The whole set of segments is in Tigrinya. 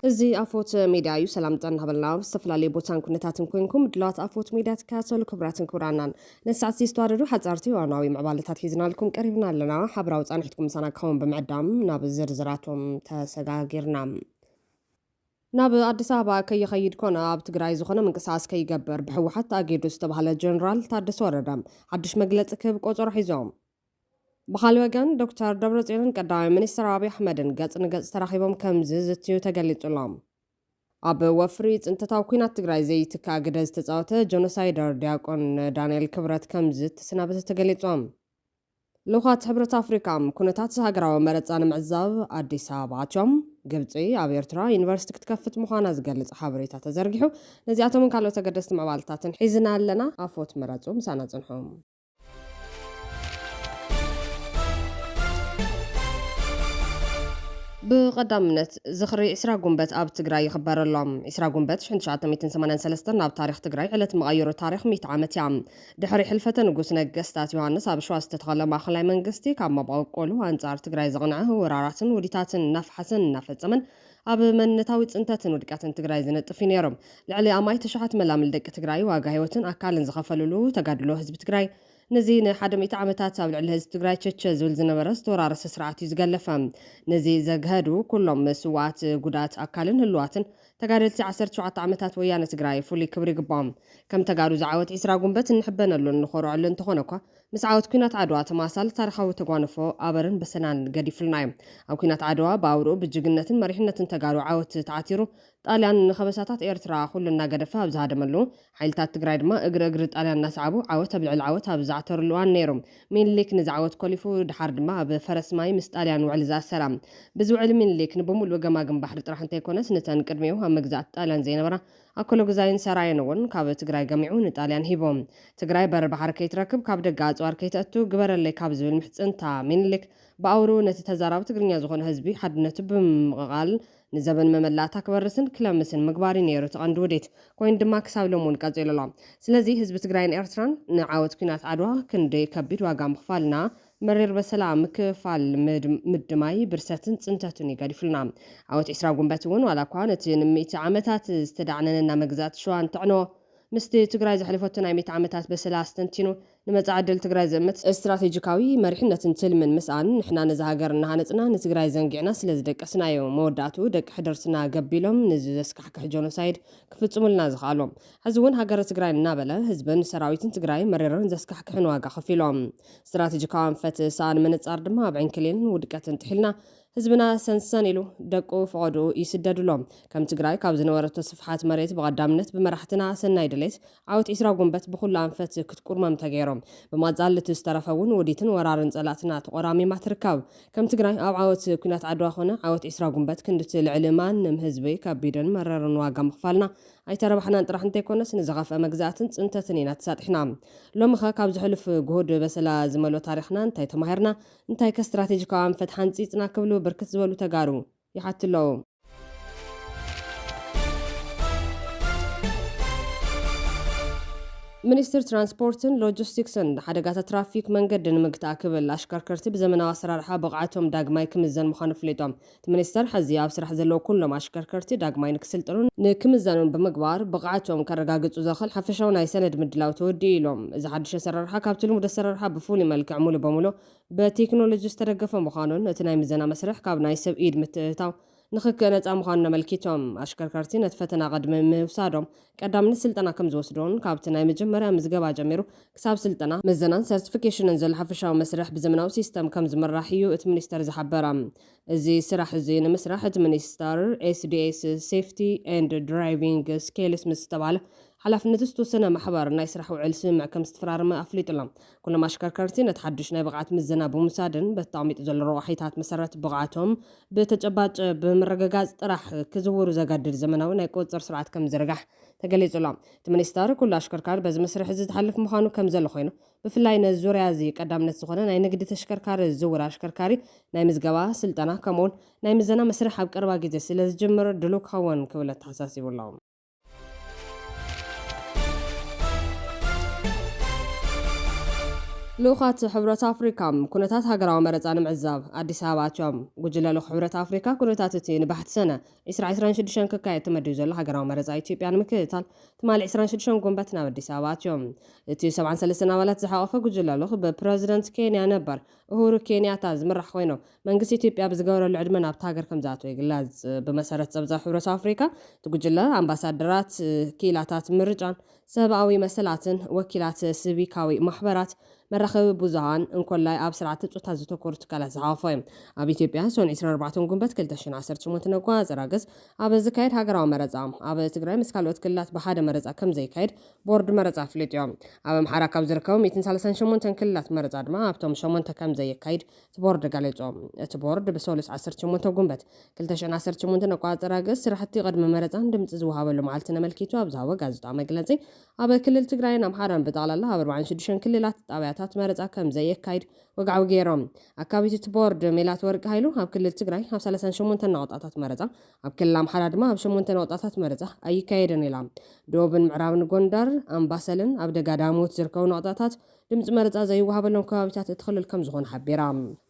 እዚ ኣፎት ሚድያ እዩ ሰላምጣን ሃበልና ዝተፈላለዩ ቦታን ኩነታትን ኮይንኩም ድላት ኣፎት ሚድያ ተከታተሉ ክብራትን ክብራናን ነሳዓት ዝተዋደዱ ሓጻርቲ ዋናዊ ምዕባለታት ሒዝናልኩም ቀሪብና ኣለና ሓብራዊ ጻንሒትኩም ምሳና ክኸውን ብምዕዳም ናብ ዝርዝራቶም ተሰጋጊርና ናብ ኣዲስ ኣበባ ከይኸይድ ኮነ ኣብ ትግራይ ዝኾነ ምንቅስቃስ ከይገብር ብሕወሓት ኣገዱ ዝተባሃለ ጀነራል ታደሰ ወረደ ሓድሽ መግለፂ ክህብ ቆፅሮ ሒዞም ብኻልእ ወገን ዶክተር ደብረጽዮንን ቀዳማይ ሚኒስትር ኣብይ ኣሕመድን ገጽ ንገጽ ተራኺቦም ከምዚ ዝትዩ ተገሊጹሎም ኣብ ወፍሪ ጽንተታዊ ኩናት ትግራይ ዘይትካ ግደ ዝተጻወተ ጆኖሳይደር ዲያቆን ዳንኤል ክብረት ከምዚ ተሰናበተ ተገሊጾም ልኡኻት ሕብረት ኣፍሪካ ኩነታት ሃገራዊ መረፃ ንምዕዛብ ኣዲስ ኣበባ ኣትዮም ግብፂ ኣብ ኤርትራ ዩኒቨርሲቲ ክትከፍት ምዃና ዝገልጽ ሓበሬታ ተዘርጊሑ ነዚኣቶምን ካልኦት ተገደስቲ ምዕባልታትን ሒዝና ኣለና ኣፎት መረፁ ምሳና ጽንሖም ብቐዳምነት ዝኽሪ 20 ጉንበት ኣብ ትግራይ ይኽበረሎም 20 ጉንበት 1983 ናብ ታሪክ ትግራይ ዕለት መቐየሩ ታሪክ 100 ዓመት እያ ድሕሪ ሕልፈተ ንጉስ ነገስታት ዮሃንስ ኣብ ሸዋ ዝተተኸለ ማእኸላይ መንግስቲ ካብ መበቆሉ ኣንጻር ትግራይ ዘቕንዐ ወራራትን ውዲታትን እናፍሓስን እናፈጸመን ኣብ መንነታዊ ጽንተትን ውድቀትን ትግራይ ዝነጥፍ ነይሮም ልዕሊ ኣማይ ተሸሓት መላምል ደቂ ትግራይ ዋጋ ህይወትን ኣካልን ዝኸፈልሉ ተጋድሎ ህዝቢ ትግራይ ነዚ ንሓደ 100 ዓመታት ኣብ ልዕሊ ህዝቢ ትግራይ ቸቸ ዝብል ዝነበረ ዝተወራረሰ ስርዓት እዩ ዝገለፈ ነዚ ዘግህዱ ኩሎም መስዋዕት ጉዳት ኣካልን ህልዋትን ተጋደልቲ 17 ዓመታት ወያነ ትግራይ ፍሉይ ክብሪ ይግባኦም ከም ተጋሩ ዝዓወት 20 ጉንበት እንሕበነሉን ንኾርዐሉ እንተኾነ እኳ ምስ ዓወት ኩናት ዓድዋ ተማሳል ታሪኻዊ ተጓንፎ ኣበርን በሰናን ገዲፍልና እዮም ኣብ ኩናት ዓድዋ ብኣውርኡ ብጅግነትን መሪሕነትን ተጋሩ ዓወት ተዓቲሩ ጣልያን ንኸበሳታት ኤርትራ ኩሉ እናገደፈ ኣብ ዝሃደመሉ ሓይልታት ትግራይ ድማ እግሪ ጣልያን እናሰዓቡ ዓወት ኣብ ልዕሊ ዓወት ኣብ ዝዓተሩሉ እዋን ነይሮም ሚኒሊክ ንዝዓወት ኮሊፉ ድሓር ድማ ኣብ ፈረስ ማይ ምስ ጣልያን ውዕል ዝኣሰራ ብዝውዕል ሚኒሊክ ንብሙሉእ ገማግም ባሕሪ ጥራሕ እንተይኮነስ ነተን ቅድሚኡ ኣብ መግዛእቲ ጣልያን ዘይነበራ ኣኮሎ ግዛይን ሰራየን እውን ካብ ትግራይ ገሚዑ ንጣልያን ሂቦም ትግራይ በር ባሕሪ ከይትረክብ ካብ ደጋ ኣፅዋር ከይተእቱ ግበረለይ ካብ ዝብል ምሕፅንታ ሚኒሊክ ብኣውሩ ነቲ ተዛራቢ ትግርኛ ዝኾነ ህዝቢ ሓድነቱ ብምቕቓል ንዘበን መመላእታ ክበርስን ክለምስን ምግባሪ ነይሩ ተቐንዲ ውዴት ኮይኑ ድማ ክሳብ ሎም እውን ቀፂሉ ኣሎ ስለዚ ህዝቢ ትግራይን ኤርትራን ንዓወት ኩናት ዓድዋ ክንደይ ከቢድ ዋጋ ምኽፋልና መሪር በሰላ ምክፋል ምድማይ ብርሰትን ጽንተትን ይገዲፍልና ዓወት 20 ጉንበት እውን ዋላ እኳ ነቲ ን100 ዓመታት ዝተዳዕነነና መግዛት ሸዋን ጥዕኖ ምስቲ ትግራይ ዘሕልፈቱ ናይ 100 ዓመታት በሰላ አስተንቲኑ ንመጻኢ ዕድል ትግራይ ዘመት ስትራቴጂካዊ መሪሕነትን ትልምን ምስኣን ንሕና ነዚ ሃገር እናሃነፅና ንትግራይ ዘንጊዕና ስለ ዝደቀስናዮ መወዳእቱ ደቂ ሕደርስና ገቢሎም ነዚ ዘስካሕክሕ ጆኖሳይድ ክፍጽሙልና ዝኽኣሎም ሕዚ እውን ሃገረ ትግራይ እናበለ ህዝብን ሰራዊትን ትግራይ መሪርን ዘስካሕክሕን ዋጋ ከፊሎም ስትራቴጂካዊ አንፈት ሰኣን ምንጻር ድማ ኣብ ዕንክልን ውድቀትን ትሒልና ህዝብና ሰንሰን ኢሉ ደቁ ፍቐዱ ይስደድሎም ከም ትግራይ ካብ ዝነበረቶ ስፍሓት መሬት ብቐዳምነት ብመራሕትና ሰናይ ድሌት ዓወት 20 ጉንበት ብኩሉ አንፈት ክትቁርመም ተገይሮም ብማዛልቲ ዝተረፈውን ወዲትን ወራርን ጸላእትና ተቆራሚማ ትርከብ ከም ትግራይ ኣብ ዓወት ኩናት ዓድዋ ኮነ ዓወት 20 ጉንበት ክንድቲ ልዕሊ ማንም ህዝቢ ከቢድን መረርን ዋጋ ምኽፋልና ኣይተረባሕናን ጥራሕ እንተይኮነስ ንዝኸፍአ መግዛእትን ጽንተትን ኢና ተሳጢሕና ሎሚ ኸ ካብ ዝሕልፍ ጉሁድ በሰላ ዝመሎ ታሪኽና እንታይ ተማሂርና እንታይ ከስትራቴጂካዊ አንፈት ሓንፂፅና ክብሉ ብርክት ዝበሉ ተጋሩ ይሓትለው ሚኒስትር ትራንስፖርትን ሎጂስቲክስን ሓደጋታት ትራፊክ መንገዲ ንምግታእ ክብል ኣሽከርከርቲ ብዘመናዊ ኣሰራርሓ ብቕዓቶም ዳግማይ ክምዘን ምዃኑ ፍሊጦም እቲ ሚኒስተር ሕዚ ኣብ ስራሕ ዘለዎ ኩሎም ኣሽከርከርቲ ዳግማይ ንክስልጥኑን ንክምዘኑን ብምግባር ብቕዓቶም ከረጋግፁ ዘኽእል ሓፈሻዊ ናይ ሰነድ ምድላው ተወዲኡ ኢሎም እዚ ሓድሽ ኣሰራርሓ ካብቲ ልሙድ ኣሰራርሓ ብፍሉይ መልክዕ ሙሉእ በሙሉ ብቴክኖሎጂ ዝተደገፈ ምዃኑን እቲ ናይ ምዘና መስርሕ ካብ ናይ ሰብ ኢድ ምትእታው ንኽክእ ነፃ ምዃኑ ነመልኪቶም ኣሽከርከርቲ ነቲ ፈተና ቅድሚ ምውሳዶም ቀዳምነት ስልጠና ከም ዝወስዶን ካብቲ ናይ መጀመርያ ምዝገባ ጀሚሩ ክሳብ ስልጠና ምዘናን ሰርቲፊኬሽንን ዘሎ ሓፈሻዊ መስርሕ ብዘመናዊ ሲስተም ከም ዝምራሕ እዩ እቲ ሚኒስተር ዝሓበረ እዚ ስራሕ እዚ ንምስራሕ እቲ ሚኒስተር ኤስዲኤስ ሴፍቲ ኤንድ ድራይቪንግ ስኬልስ ምስ ዝተባሃለ ሓላፍነት ዝተወሰነ ማሕበር ናይ ስራሕ ውዕል ስምዕ ከም ዝተፈራረመ ኣፍሊጡሎም ኩሎም ኣሽከርከርቲ ነቲ ሓድሽ ናይ ብቕዓት ምዘና ብምውሳድን በተቐሚጡ ዘሎ ረቑሒታት መሰረት ብቕዓቶም ብተጨባጭ ብምርግጋፅ ጥራሕ ክዝውሩ ዘገድድ ዘመናዊ ናይ ቁፅር ስርዓት ከም ዝርጋሕ ተገሊጹሎም እቲ ሚኒስተር ኩሉ ኣሽከርካሪ በዚ መስርሕ እዚ ዝሓልፍ ምዃኑ ከም ዘሎ ኮይኑ ብፍላይ ነዚ ዙርያ እዚ ቀዳምነት ዝኾነ ናይ ንግዲ ተሽከርካሪ ዝውር ኣሽከርካሪ ናይ ምዝገባ ስልጠና ከምኡውን ናይ ምዘና መስርሕ ኣብ ቀረባ ግዜ ስለ ዝጅምር ድሉው ክኸውን ክብል ተሓሳሲቡሎም لوخات حبرة أفريقيا كونتات هاجرا ومرزان معزاب أديس أبابا وجل لوخ حبرة أفريقيا كونتات تين بحث سنة إسرع 26 كاكاية تمدي زل هاجرا ومرزا إثيوبيا مكيتال تمال 26 قنبتنا أديس أبابا تي 73 ولات زحافة وجل لوخ ببريزيدنت كينيا نبر أهورو كينيا تاز مرح خوينو منقس إثيوبيا بزجور العدمن أبتاجر كم زاتو يقلاز بمسارة سبزة حبرة أفريقيا تقول أمباسادرات كيلاتات مرجان سبعوي مسلاتن وكيلات سبيكاوي محبرات مرخب بوزعان انكولاي اب سرعه تصوتا زتكور تكالا زعافه اب اثيوبيا سون 24 قنبت كلتشن 10 متنقوا زراغس اب زكايد هاغراو مرزام اب تግራይ مسكالوت كلات بحاده مرزا كم زيكايد بورد مرزا فليطيوم اب محرا ካብ ዝርከቡ 138 ክልላት መረፃ ድማ ኣብቶም 8 ከም ዘይካይድ ትቦርድ ገሊፆም እቲ ቦርድ ብሶሉስ 18 ጉንበት 2018 ነቋፀራ ገስ ስራሕቲ ቅድመ መረፃን ድምፂ ዝወሃበሉ መዓልቲ ነመልኪቱ ኣብ ዝሃቦ ጋዜጣዊ መግለፂ ኣብ ክልል ትግራይን ኣምሓራን ብጠቕላላ ኣብ 46 ክልላት ጣብያታት መረፃ ከም ዘይካይድ ወግዓው ገይሮም ኣካቢት እቲ ቦርድ ሜላት ወርቂ ሃይሉ ኣብ ክልል ትግራይ ኣብ 38 ነቁጣታት መረፃ ኣብ ክልል ኣምሓራ ድማ ኣብ 8 ነቁጣታት መረፃ ኣይካየድን ኢላ ደቡብን ምዕራብን ጎንደር ኣምባሰልን ኣብ ደጋ ዳሞት ዝርከቡ ነቁጣታት ድምፂ መረፃ ዘይወሃበሎም ከባቢታት እትኽልል ከም ዝኾነ ሓቢራ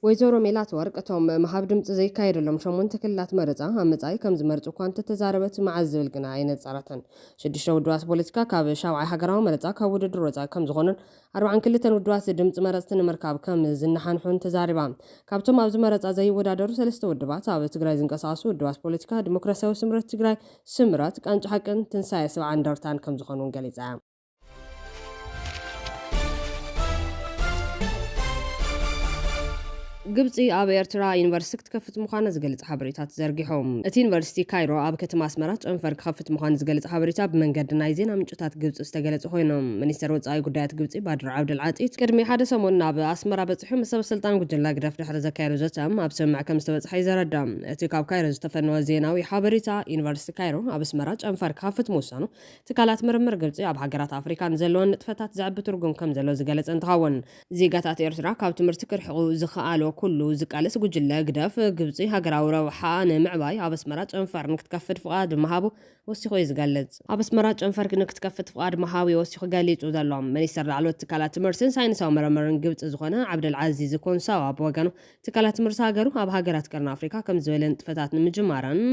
ወይዘሮ ሜላት ወርቅ እቶም መሃብ ድምፂ ዘይካየደሎም 8 ክልላት መረፃ ኣብ መጻኢ ከም ዝመርፁ እኳ እንተተዛረበት መዓዝ ዝብል ግና ኣይነፀረትን 6 ውድባት ፖለቲካ ካብ 7 ሃገራዊ መረፃ ካብ ውድድር ወፃኢ ከም ዝኾኑን 42 ውድባት ድምፂ መረፅቲ ንምርካብ ከም ዝነሓንሑን ተዛሪባ ካብቶም ኣብዚ መረፃ ዘይወዳደሩ 3 ውድባት ኣብ ትግራይ ዝንቀሳቀሱ ውድባት ፖለቲካ ዲሞክራሲያዊ ስምረት ትግራይ ስምረት ቃንጫ ሓቅን ትንሳኤ ሰብዓ እንደርታን ከም ዝኾኑን ገሊፃ ግብፂ ኣብ ኤርትራ ዩኒቨርሲቲ ክትከፍት ምዃና ዝገልጽ ሓበሬታት ዘርጊሖም እቲ ዩኒቨርሲቲ ካይሮ ኣብ ከተማ ኣስመራ ጨንፈር ክኸፍት ምዃኑ ዝገልጽ ሓበሬታ ብመንገዲ ናይ ዜና ምንጭታት ግብፂ ዝተገለጸ ኮይኖም ሚኒስተር ወጻኢ ጉዳያት ግብፂ ባድር ዓብድልዓጢት ቅድሚ ሓደ ሰሙን ናብ ኣስመራ በፂሑ ምስ ሰበስልጣን ጉጅላ ግደፍ ድሕሪ ዘካየዱ ዘተም ኣብ ስምዕ ከም ዝተበፅሐ ይዘረዳ እቲ ካብ ካይሮ ዝተፈነወ ዜናዊ ሓበሬታ ዩኒቨርሲቲ ካይሮ ኣብ ኣስመራ ጨንፈር ክኸፍት ምውሳኑ ትካላት ምርምር ግብፂ ኣብ ሃገራት ኣፍሪካ ዘለዎን ንጥፈታት ዝዕቢ ትርጉም ከም ዘሎ ዝገለጸ እንትኸውን ዜጋታት ኤርትራ ካብ ትምህርቲ ክርሕቑ ዝኽኣሎ ኩሉ ዝቃለስ ጉጅለ ግደፍ ግብፂ ሃገራዊ ረብሓ ንምዕባይ ኣብ ኣስመራ ጨንፈር ንክትከፍት ፍቃድ ምሃቡ ወሲኹ ዝገልጽ ኣብ ኣስመራ ጨንፈር ንክትከፍት ፍቃድ ምሃቡ ወሲኹ ገሊጹ ዘሎ ሚኒስተር ላዕለዎት ትካላት ትምህርትን ሳይንሳዊ መርመርን ግብፂ ዝኾነ ዓብደልዓዚዝ ኮንሳው ኣብ ወገኑ ትካላት ትምህርቲ ሃገሩ ኣብ ሃገራት ቀርኒ ኣፍሪካ ከም ዝበለ ንጥፈታት ንምጅማርን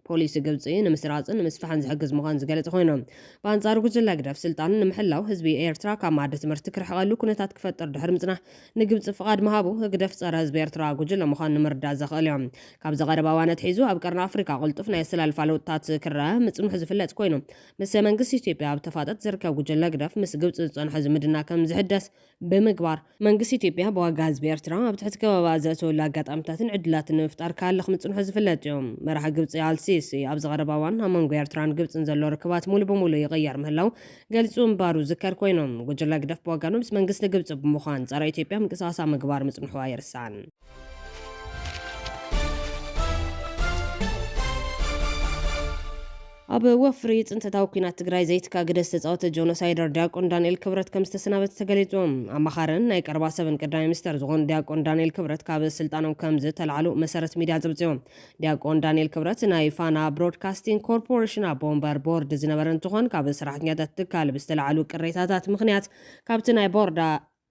ፖሊሲ ግብፂ ንምስራፅን ንምስፋሕን ዝሕግዝ ምዃኑ ዝገልጽ ኮይኖም በኣንጻሩ ጉጅለ ግደፍ ስልጣን ንምሕላው ህዝቢ ኤርትራ ካብ ማዕዲ ትምህርቲ ክርሕቐሉ ኩነታት ክፈጥር ድሕሪ ምጽናሕ ንግብፂ ፍቃድ ምሃቡ ግደፍ ፀረ ህዝቢ ኤርትራ ጉጅለ ምዃኑ ንምርዳእ ዘኽእል እዮም ካብ ዘቐረባ ዋነት ሒዙ ኣብ ቀርኒ ኣፍሪካ ቁልጡፍ ናይ ኣሰላልፋ ለውጥታት ክረአ ምጽንሑ ዝፍለጥ ኮይኑ ምስ መንግስቲ ኢትዮጵያ ኣብ ተፋጠጥ ዝርከብ ጉጅለ ግደፍ ምስ ግብፂ ዝጸንሐ ዝምድና ከም ዝሕደስ ብምግባር መንግስቲ ኢትዮጵያ ብዋጋ ህዝቢ ኤርትራ ኣብ ትሕቲ ከበባ ዘእተወሉ ኣጋጣሚታትን ዕድላትን ንምፍጣር ካለኽ ምጽንሑ ዝፍለጥ እዮም መራሒ ግብፂ ኣልሲ ኣብ ዝቐረባ ዋን ኣብ መንጎ ኤርትራን ግብፅን ዘሎ ርክባት ሙሉ በሙሉ ይቕየር ምህላው ገልጹ እምባሩ ዝከር ኮይኖም ጉጅለ ግደፍ ብወገኑ ምስ መንግስቲ ግብፂ ብምዃን ፀረ ኢትዮጵያ ምንቅስቃሳ ምግባር ምጽንሑ ኣይርስዓን ኣብ ወፍሪ ጽንተታዊ ኩናት ትግራይ ዘይትካ ግደ ዝተጻወተ ጆኖሳይደር ዲያቆን ዳንኤል ክብረት ከም ዝተሰናበተ ተገሊጹም ኣማኻርን ናይ ቀረባ ሰብን ቀዳማይ ሚኒስተር ዝኾኑ ዲያቆን ዳንኤል ክብረት ካብ ስልጣኖም ከም ዝተላዕሉ መሰረት ሚድያ ዘብፅዮም ዲያቆን ዳንኤል ክብረት ናይ ፋና ብሮድካስቲንግ ኮርፖሬሽን ኣብ ቦምበር ቦርድ ዝነበረ እንትኾን ካብ ሰራሕተኛታት ትካል ብዝተላዕሉ ቅሬታታት ምክንያት ካብቲ ናይ ቦርዳ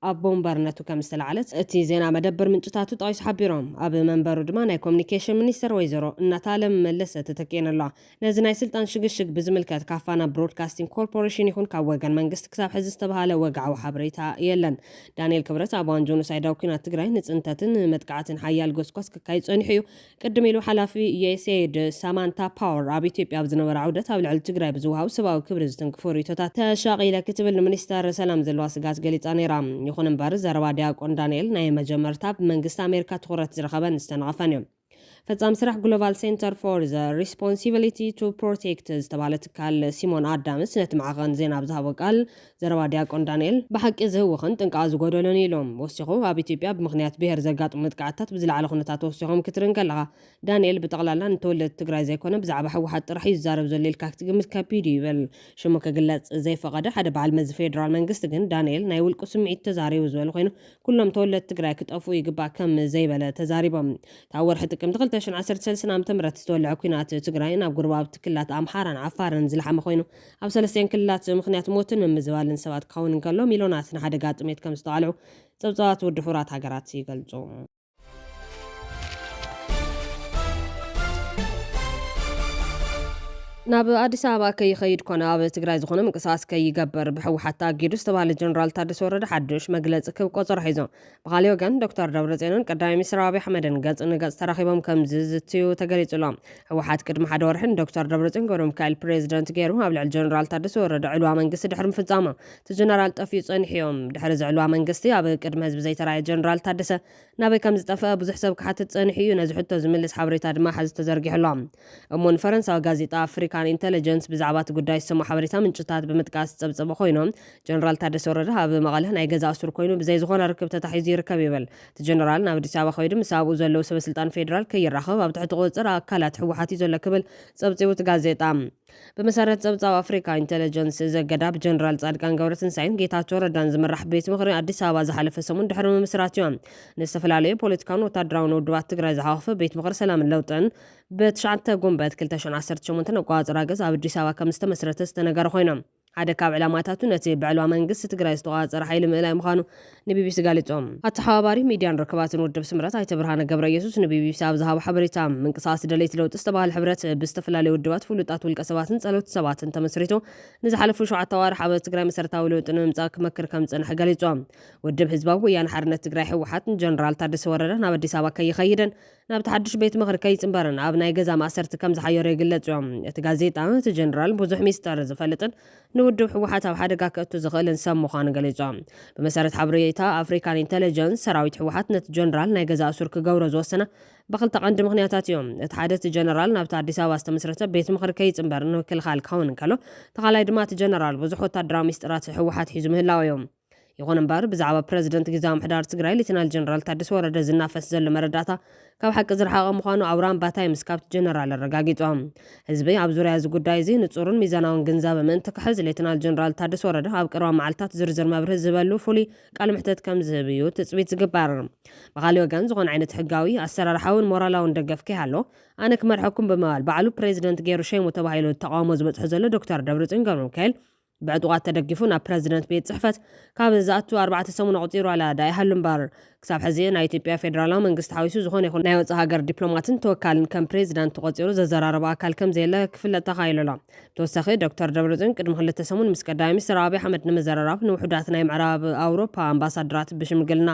ኣብ ቦምበርነቱ ከም ዝተላዕለት እቲ ዜና መደበር ምንጭታቱ ጠቂሱ ሓቢሮም ኣብ መንበሩ ድማ ናይ ኮሙኒኬሽን ሚኒስተር ወይዘሮ እናታለም መለሰ ተተኪአላ ነዚ ናይ ስልጣን ሽግሽግ ብዝምልከት ካብ ፋና ብሮድካስቲንግ ኮርፖሬሽን ይኹን ካብ ወገን መንግስቲ ክሳብ ሕዚ ዝተባሃለ ወግዓዊ ሓበሬታ የለን ዳንኤል ክብረት ኣብ እዋን ጆኖሳይዳዊ ኩናት ትግራይ ንፅንተትን መጥቃዕትን ሓያል ጎስጓስ ክካየድ ፀኒሑ እዩ ቅድሚ ኢሉ ሓላፊ ዩኤስኤድ ሳማንታ ፓወር ኣብ ኢትዮጵያ ኣብ ዝነበረ ዓውደት ኣብ ልዕሊ ትግራይ ብዝወሃብ ሰብኣዊ ክብሪ ዝትንክፉ ርእቶታት ተሻቒለ ክትብል ንሚኒስተር ሰላም ዘለዋ ስጋት ገሊፃ ነይራ ይኹን እምበር ዘረባ ዲያቆን ዳንኤል ናይ መጀመርታ ብመንግስቲ ኣሜሪካ ትኩረት ዝረኸበን ዝተነቐፈን እዮም ፈጻሚ ስራሕ ግሎባል ሴንተር ፎር ዘ ሪስፖንሲቢሊቲ ቱ ፕሮቴክት ዝተባሃለ ትካል ሲሞን ኣዳምስ ነቲ መዓኸን ዜና ብዝሃቦ ቃል ዘረባ ዲያቆን ዳንኤል ብሓቂ ዝህውኽን ጥንቃ ዝጎደሎን ኢሎም ወሲኹ ኣብ ኢትዮጵያ ብምክንያት ብሄር ዘጋጥሙ ጥቃዓታት ብዝለዓለ ኩነታት ወሲኾም ክትርን ከለኻ ዳንኤል ብጠቕላላ ንተወለድ ትግራይ ዘይኮነ ብዛዕባ ሕወሓት ጥራሕ ይዛረብ ዘሎ ኢልካ ክትግምት ከቢድ ይብል ሽሙ ክግለጽ ዘይፈቐደ ሓደ በዓል መዚ ፌደራል መንግስቲ ግን ዳንኤል ናይ ውልቁ ስምዒት ተዛሪቡ ዝበለ ኮይኑ ኩሎም ተወለድ ትግራይ ክጠፍኡ ይግባእ ከም ዘይበለ ተዛሪቦም ታብ ወርሒ ጥቅምቲ 2013 ዓመተ ምህረት ዝተወልዐ ኩናት ትግራይ ናብ ጉርባብቲ ክልላት ኣምሓራን ዓፋርን ዝለሓመ ኮይኑ ኣብ 3 ክልላት ምኽንያት ሞትን ምምዝባልን ሰባት ክኸውን እንከሎ ሚሊዮናት ንሓደጋ ጥሜት ከም ዝተቃልዑ ፀብፃባት ውድብ ሕቡራት ሃገራት ይገልጹ። ናብ ኣዲስ ኣበባ ከይኸይድ ኮነ ኣብ ትግራይ ዝኾነ ምንቅስቃስ ከይገበር ብሕወሓት ተኣጊዱ ዝተባሃለ ጀነራል ታደሰ ወረደ ሓድሽ መግለፂ ክቆፅሮ ሒዞም። ብኻልእ ወገን ዶክተር ደብረፅዮንን ቀዳማይ ሚኒስትር ኣብይ ኣሕመድን ገጽ ንገጽ ተራኺቦም ከም ዝዝትዩ ተገሊጹሎም። ሕወሓት ቅድሚ ሓደ ወርሕን ዶክተር ደብረፅዮን ገብረ ሚካኤል ፕሬዚደንት ገይሩ ኣብ ልዕሊ ጀነራል ታደሰ ወረደ ዕልዋ መንግስቲ ድሕሪ ምፍጻሞ እቲ ጀነራል ጠፍዩ ጸኒሕዮም። ድሕሪ ዝዕልዋ መንግስቲ ኣብ ቅድሚ ህዝቢ ዘይተረኣየ ጀነራል ታደሰ ናበይ ከም ዝጠፍአ ብዙሕ ሰብ ክሓትት ጸኒሑ እዩ። ነዚ ሕቶ ዝምልስ ሓበሬታ ድማ ሓዚ ተዘርጊሑሎም። እሙን ፈረንሳዊ ጋዜጣ ኣፍሪካን ኢንተለጀንስ ብዛዕባ እቲ ጉዳይ ዝሰሙ ሓበሬታ ምንጭታት ብምጥቃስ ዝፀብፀበ ኮይኖም ጀነራል ታደሰ ወረደ ኣብ መቐለ ናይ ገዛ እስር ኮይኑ ብዘይ ዝኾነ ርክብ ተታሒዙ ይርከብ ይብል። እቲ ጀነራል ናብ ኣዲስ ኣበባ ከይዱ ምስ ኣብኡ ዘለው ሰበስልጣን ፌደራል ከይራኸብ ኣብ ትሕቲ ቁፅር ኣካላት ሕወሓት እዩ ዘሎ ክብል ፀብፂቡ እቲ ጋዜጣ። ብመሰረት ፀብፃብ ኣፍሪካ ኢንተለጀንስ ዘገዳ ብጀነራል ጻድቃን ገብረትንሳኤን ጌታቸው ረዳን ዝምራሕ ቤት ምኽሪ ኣዲስ ኣበባ ዝሓለፈ ሰሙን ድሕሪ ምምስራት እዮም። ንዝተፈላለዩ ፖለቲካውን ወታደራውን ውድባት ትግራይ ዝሓቆፈ ቤት ምኽሪ ሰላምን ለውጥን ብ9 ጉንበት 2018 ኣቋፅራ ገዝ ኣብ ኣዲስ ኣበባ ከም ዝተመስረተ ዝተነገረ ኮይኖም ሓደ ካብ ዕላማታቱ ነቲ ብዕልዋ መንግስቲ ትግራይ ዝተቋፀረ ሓይሊ ምእላይ ምዃኑ ንቢቢሲ ገሊፆም። ኣተሓባባሪ ሚድያን ርክባትን ውድብ ስምረት ኣይተ ብርሃነ ገብረ ኢየሱስ ንቢቢሲ ኣብ ዝሃቦ ሓበሬታ ምንቅስቃስ ደለይቲ ለውጢ ዝተባሃለ ሕብረት ብዝተፈላለዩ ውድባት ፍሉጣት ውልቀ ሰባትን ጸለውቲ ሰባትን ተመስሪቱ ንዝሓለፉ 7 ኣዋርሕ ኣብ ትግራይ መሰረታዊ ለውጢ ንምምጻእ ክመክር ከም ዝጸንሐ ገሊፆም። ውድብ ህዝባዊ ወያነ ሓርነት ትግራይ ሕወሓት ጀነራል ታደሰ ወረደ ናብ ኣዲስ ኣበባ ከይኸይድን ናብ ተሓድሽ ቤት ምኽሪ ከይፅምበርን ኣብ ናይ ገዛ ማእሰርቲ ከም ዝሓየሩ ይግለጽ እዮም። እቲ ጋዜጣ እቲ ጀነራል ብዙሕ ሚስጥር ዝፈልጥን ንውድብ ሕወሓት ኣብ ሓደጋ ከእቱ ዝኽእልን ሰብ ምዃኑ ገሊፆም። ብመሰረት ሓበሬታ ኣፍሪካን ኢንተለጀንስ ሰራዊት ሕወሓት ነቲ ጀነራል ናይ ገዛ እሱር ክገብሮ ዝወሰነ ብክልተ ቀንዲ ምክንያታት እዮም። እቲ ሓደ እቲ ጀነራል ናብቲ ኣዲስ ኣበባ ዝተመስረተ ቤት ምኽሪ ከይፅምበር ንምክልኻል ክኸውን እንከሎ እቲ ካልኣይ ድማ እቲ ጀነራል ብዙሕ ወታደራዊ ሚስጥራት ሕወሓት ሒዙ ምህላው እዮም። ይኹን እምበር ብዛዕባ ፕረዚደንት ግዝያዊ ምምሕዳር ትግራይ ሌተናል ጀነራል ታደሰ ወረደ ዝናፈስ ዘሎ መረዳእታ ካብ ሓቂ ዝረሓቐ ምዃኑ ኣውራን ባታይ ምስ ካብቲ ጀነራል ኣረጋጊፆም። ህዝቢ ኣብ ዙርያ እዚ ጉዳይ እዚ ንጹርን ሚዛናውን ግንዛበ ምእንቲ ክሕዝ ሌተናል ጀነራል ታደሰ ወረደ ኣብ ቀረባ መዓልትታት ዝርዝር መብርሂ ዝበሉ ፍሉይ ቃለ መሕተት ከም ዝህብ እዩ ትፅቢት ዝግበር። ብኻልእ ወገን ዝኾነ ዓይነት ሕጋዊ ኣሰራርሓውን ሞራላውን ደገፍ ከይሃሎ ኣነ ክመርሐኩም ብምባል ባዕሉ ፕሬዚደንት ገይሩ ሸይሙ ተባሂሉ ተቃውሞ ዝበፅሖ ዘሎ ዶክተር ደብረፅዮን ገብረ ሚካኤል ብዕጡቃት ተደጊፉ ናብ ፕረዚደንት ቤት ፅሕፈት ካብ ዝኣቱ 4 ሰሙን ኣቁፂሩ ኣላ ዳ ይሃሉ እምበር ክሳብ ሕዚ ናይ ኢትዮጵያ ፌደራላዊ መንግስቲ ሓዊሱ ዝኾነ ይኹን ናይ ወፃኢ ሃገር ዲፕሎማትን ተወካልን ከም ፕሬዚዳንት ተቆፂሩ ዘዘራረበ ኣካል ከም ዘየለ ክፍለጥ ተኻኢሉ ኣሎ። ብተወሳኺ ዶክተር ደብረፅዮን ቅድሚ 2 ሰሙን ምስ ቀዳማይ ሚኒስትር ኣብይ ኣሕመድ ንምዝርራብ ንውሕዳት ናይ ምዕራብ ኣውሮፓ ኣምባሳደራት ብሽምግልና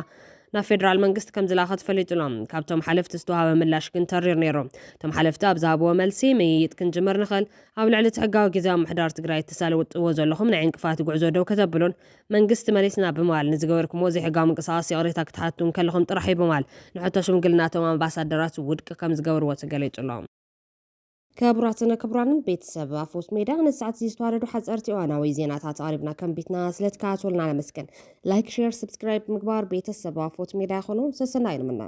ናብ ፌደራል መንግስቲ ከም ዝላኸ ተፈሊጡሎም። ካብቶም ሓለፍቲ ዝተዋሃበ ምላሽ ግን ተሪር ነይሮም። እቶም ሓለፍቲ ኣብ ዝሃብዎ መልሲ መይይጥ ክንጅምር ንኽእል ኣብ ልዕሊ እቲ ሕጋዊ ግዝያዊ ምምሕዳር ትግራይ ተሳልጥዎ ዘለኹም ናይ ዕንቅፋት ጉዕዞ ደው ከተብሉን መንግስቲ መሊስና ብምባል ንዝገበርኩሞ ዘይሕጋዊ ምንቅስቃስ ቅሬታ ክትሓቱን ከለኹም ጥራሕ ብምባል ንሕቶ ሽምግልናቶም ኣምባሳደራት ውድቂ ከም ዝገበርዎ ተገሊጹሎም። ክቡራትን ክቡራንን ቤተሰብ ኣፎት ሜዳ ንሰዓት ዝተዋረዱ ሓፀርቲ እዋናዊ ዜናታት ኣቅሪብና ከም ቤትና ስለተከታተሉና ነመስገን። ላይክ፣ ሼር፣ ሰብስክራይብ ምግባር ቤተሰብ ኣፎት ሜዳ ይኹኑ። ሰሰና ይልምና